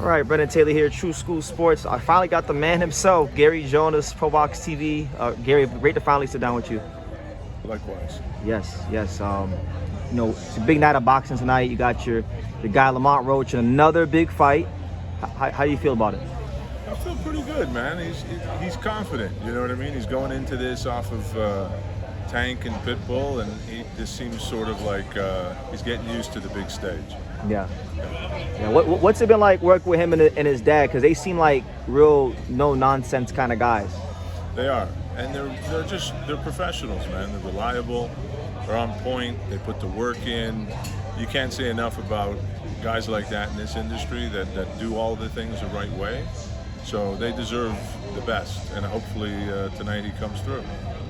All right, Brendan Taylor here, True School Sports. I finally got the man himself, Gary Jonas, ProBox TV. Gary, great to finally sit down with you. Likewise. Yes. You know, it's a big night of boxing tonight. You got your guy Lamont Roach in another big fight. How do you feel about it? I feel pretty good, man. He's confident. You know what I mean? He's going into this off of Tank and Pitbull, and this seems sort of like he's getting used to the big stage. Yeah. What's it been like working with him and his dad? Because they seem like real no-nonsense kind of guys. They are, and they're professionals, man. They're reliable. They're on point. They put the work in. You can't say enough about guys like that in this industry that do all the things the right way. So they deserve the best, and hopefully tonight he comes through.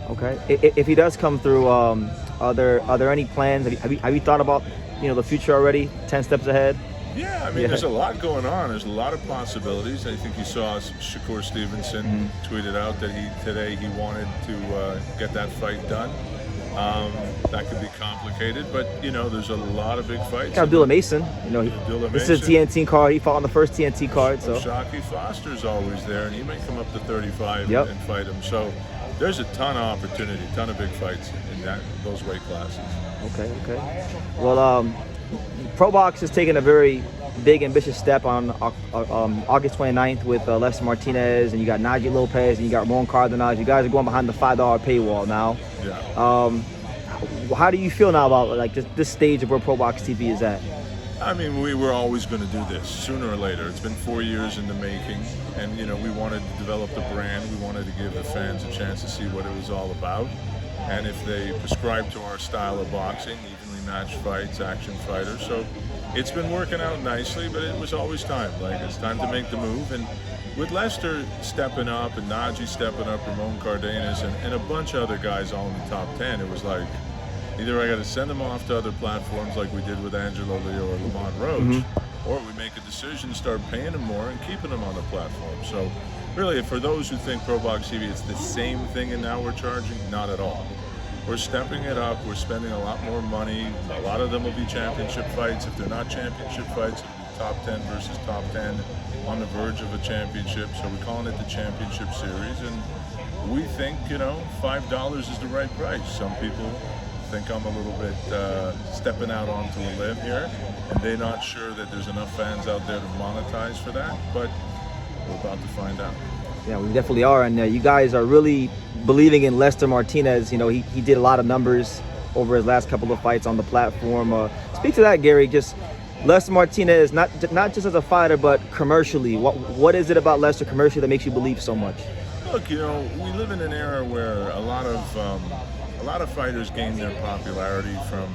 Okay. If he does come through, are there any plans? Have you thought about the future already? 10 steps ahead. Yeah, I mean, there's a lot going on. There's a lot of possibilities. I think you saw Shakur Stevenson tweeted out that today he wanted to get that fight done. That could be complicated, but there's a lot of big fights. Abdullah Mason, this is a TNT card. He fought on the first TNT card. So Shockey Foster's always there, and he may come up to 35 and fight him. So there's a ton of opportunity, ton of big fights in those weight classes. Okay. Well, ProBox is taking a very big, ambitious step on August 29th with Lester Martinez, and you got Najee Lopez, and you got Ramon Cardenas. You guys are going behind the $5 paywall now. Yeah. How do you feel now about this stage of where ProBox TV is at? I mean, we were always going to do this sooner or later. It's been 4 years in the making, and we wanted to develop the brand. We wanted to give the fans a chance to see what it was all about, and if they prescribe to our style of boxing, evenly matched fights, action fighters. So it's been working out nicely, but it was always time. It's time to make the move. And with Lester stepping up and Najee stepping up, Ramon Cardenas, and a bunch of other guys all in the top 10, it was like either I got to send them off to other platforms like we did with Angelo Leo or Lamont Roach, or we make a decision, start paying them more and keeping them on the platform. So really, for those who think ProBox TV it's the same thing and now we're charging, not at all. We're stepping it up. We're spending a lot more money. A lot of them will be championship fights. If they're not championship fights, it'll be top 10 versus top 10 on the verge of a championship. So we're calling it the Championship Series. And we think, $5 is the right price. Some people think I'm a little bit stepping out onto a limb here, and they're not sure that there's enough fans out there to monetize for that, but we're about to find out. Yeah, we definitely are, and you guys are really believing in Lester Martinez. He did a lot of numbers over his last couple of fights on the platform. Speak to that, Gary. Just Lester Martinez, not just as a fighter, but commercially. What is it about Lester commercially that makes you believe so much? Look, we live in an era where a lot of fighters gain their popularity from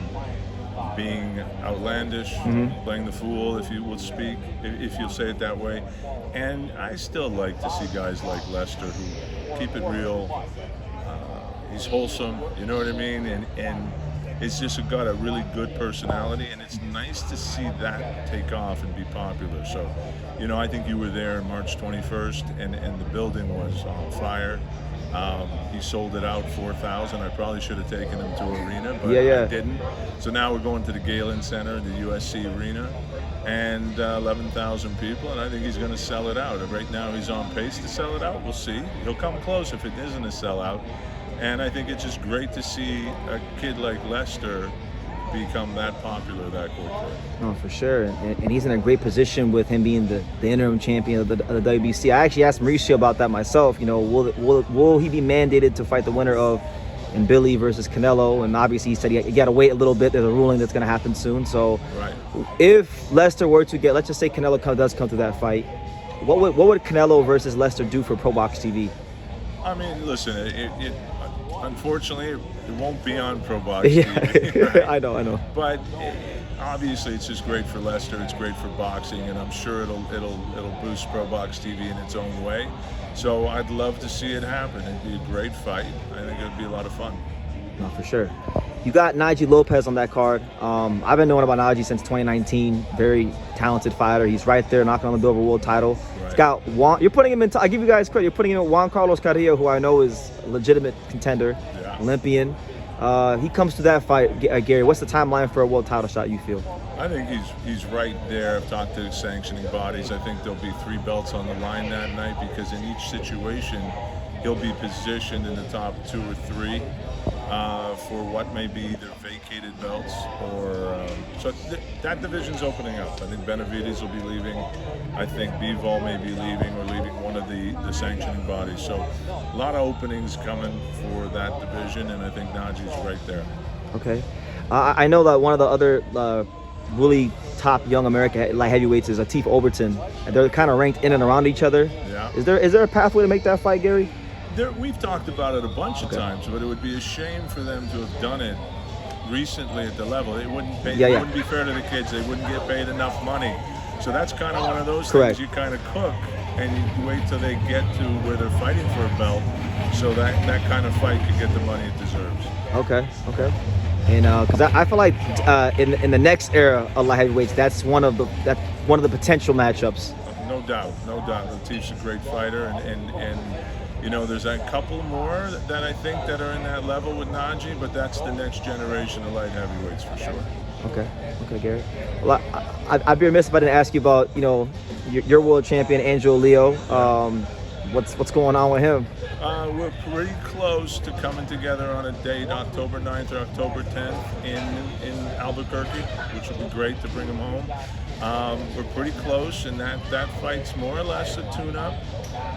being outlandish, playing the fool, if you will speak, if you'll say it that way. And I still like to see guys like Lester who keep it real. He's wholesome, you know what I mean? And it's just got a really good personality, and it's nice to see that take off and be popular. So, I think you were there March 21st, and the building was on fire. He sold it out 4,000. I probably should have taken him to Arena, but I didn't. So now we're going to the Galen Center, the USC Arena, and 11,000 people, and I think he's going to sell it out. Right now he's on pace to sell it out. We'll see. He'll come close if it isn't a sellout. And I think it's just great to see a kid like Lester become that popular that quickly. No, for sure, and he's in a great position with him being the interim champion of the WBC. I actually asked Mauricio about that myself. Will he be mandated to fight the winner of Billy versus Canelo? And obviously he said you got to wait a little bit. There's a ruling that's going to happen soon. So if Lester were to let's just say Canelo does come to that fight, what would Canelo versus Lester do for ProBox TV? I mean, listen, unfortunately, it won't be on ProBox TV. Right? I know. But obviously, it's just great for Lester. It's great for boxing, and I'm sure it'll boost ProBox TV in its own way. So I'd love to see it happen. It'd be a great fight. I think it'd be a lot of fun. No, for sure. You got Najee Lopez on that card. I've been knowing about Najee since 2019. Very talented fighter. He's right there knocking on the door of a world title. Right. He's got Juan. You're putting him in. I give you guys credit. You're putting him in Juan Carlos Carrillo, who I know is a legitimate contender, Olympian. He comes to that fight, Gary. What's the timeline for a world title shot, you feel? I think he's right there. I've talked to sanctioning bodies. I think there'll be 3 belts on the line that night, because in each situation, he'll be positioned in the top 2 or 3 for what may be either vacated belts or so that division's opening up. I think Benavides will be leaving. I think Bivol may be leaving, or leaving one of the sanctioning bodies. So a lot of openings coming for that division, and I think Najee's right there. Okay. I know that one of the other really top young American light heavyweights is Atif Olberton, and they're kind of ranked in and around each other. Yeah. Is there a pathway to make that fight, Gary? We've talked about it a bunch of times, but it would be a shame for them to have done it recently at the level. It wouldn't pay, It wouldn't be fair to the kids. They wouldn't get paid enough money. So that's kind of one of those things you kind of cook, and you wait till they get to where they're fighting for a belt, so that kind of fight could get the money it deserves. Okay. And because I feel like in the next era of light heavyweights, that's one of the potential matchups. No doubt. Latif's a great fighter, and you know, there's a couple more that I think that are in that level with Najee, but that's the next generation of light heavyweights for sure. Okay, Gary. Well, I'd be remiss if I didn't ask you about, you know, your world champion Angelo Leo. What's going on with him? We're pretty close to coming together on a date, October 9th or October 10th in Albuquerque, which will be great to bring him home. We're pretty close, and that fight's more or less a tune-up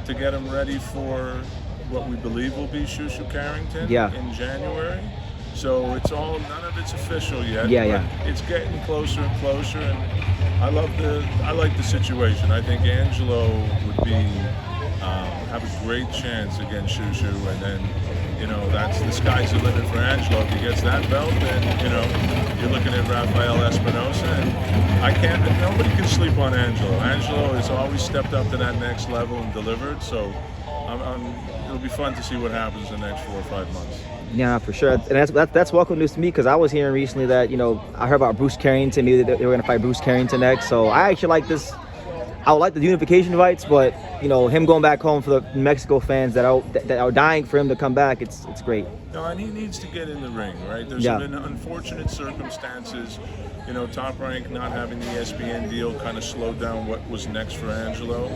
to get him ready for what we believe will be Carrington in January. So it's none of it's official yet. But it's getting closer and closer, and I like the situation. I think Angelo would be have a great chance against Shushu, and then, you know, that's the sky's the limit for Angelo. If he gets that belt, then, you know, you're looking at Rafael Espinosa, and nobody can sleep on Angelo. Angelo has always stepped up to that next level and delivered, so it'll be fun to see what happens in the next 4 or 5 months. Yeah, for sure, and that's welcome news to me, because I was hearing recently that, you know, I heard about Bruce Carrington. Maybe they were going to fight Bruce Carrington next. So I actually like this. I would like the unification fights, but, you know, him going back home, for the Mexico fans that are dying for him to come back, it's great. No, and he needs to get in the ring, right? There's been unfortunate circumstances. You know, Top Rank not having the ESPN deal kind of slowed down what was next for Angelo,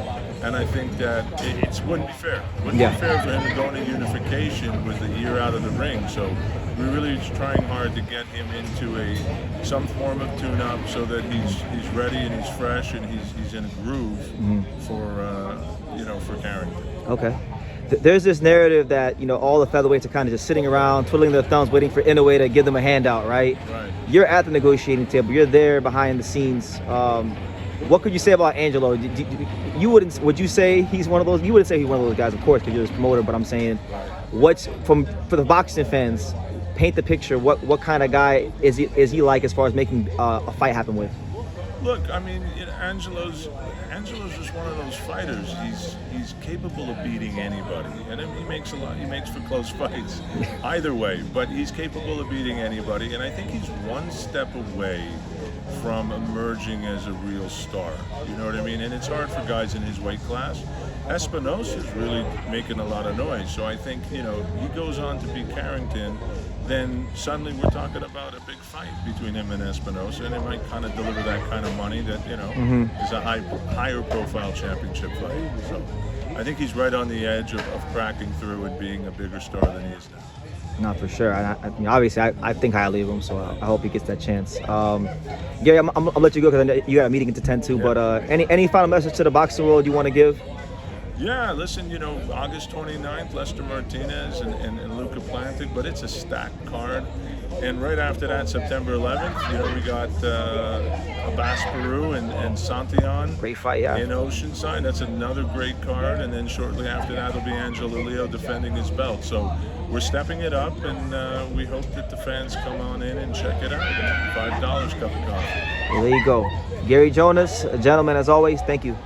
and I think that it wouldn't be fair. It wouldn't be fair for him to go into Unification with a year out of the ring. So we're really trying hard to get him into some form of tune-up, so that he's ready and he's fresh and he's in a groove for Carrington. Okay. There's this narrative that, you know, all the featherweights are kind of just sitting around, twiddling their thumbs, waiting for Inoue to give them a handout, right? You're at the negotiating table. You're there behind the scenes. What could you say about Angelo? Would you say he's one of those? You wouldn't say he's one of those guys, of course, because you're his promoter. But I'm saying, for the boxing fans, paint the picture. What kind of guy is he like, as far as making a fight happen with? Look, I mean, Angelo's just one of those fighters. He's capable of beating anybody, and he makes for close fights either way. But he's capable of beating anybody, and I think he's one step away from emerging as a real star. You know what I mean? And it's hard for guys in his weight class. Espinosa's really making a lot of noise, so I think, you know, he goes on to beat Carrington, then suddenly we're talking about a big fight between him and Espinosa, and it might kind of deliver that kind of money that, you know, is a higher profile championship fight. So I think he's right on the edge of cracking through and being a bigger star than he is now. Not for sure. I mean, obviously, I think highly of him, so I hope he gets that chance. Gary, I'll let you go, because you got a meeting to tend to. But any final message to the boxing world you want to give? Yeah, listen, you know, August 29th, Lester Martinez and Luca Plantic, but it's a stacked card. And right after that, September 11th, you know, we got Abbas Peru and Santillan. Great fight, yeah. In Oceanside. That's another great card. And then shortly after that will be Angelo Leo defending his belt. So we're stepping it up, and we hope that the fans come on in and check it out. $5 cup of coffee. Well, there you go. Gary Jonas, a gentleman as always. Thank you.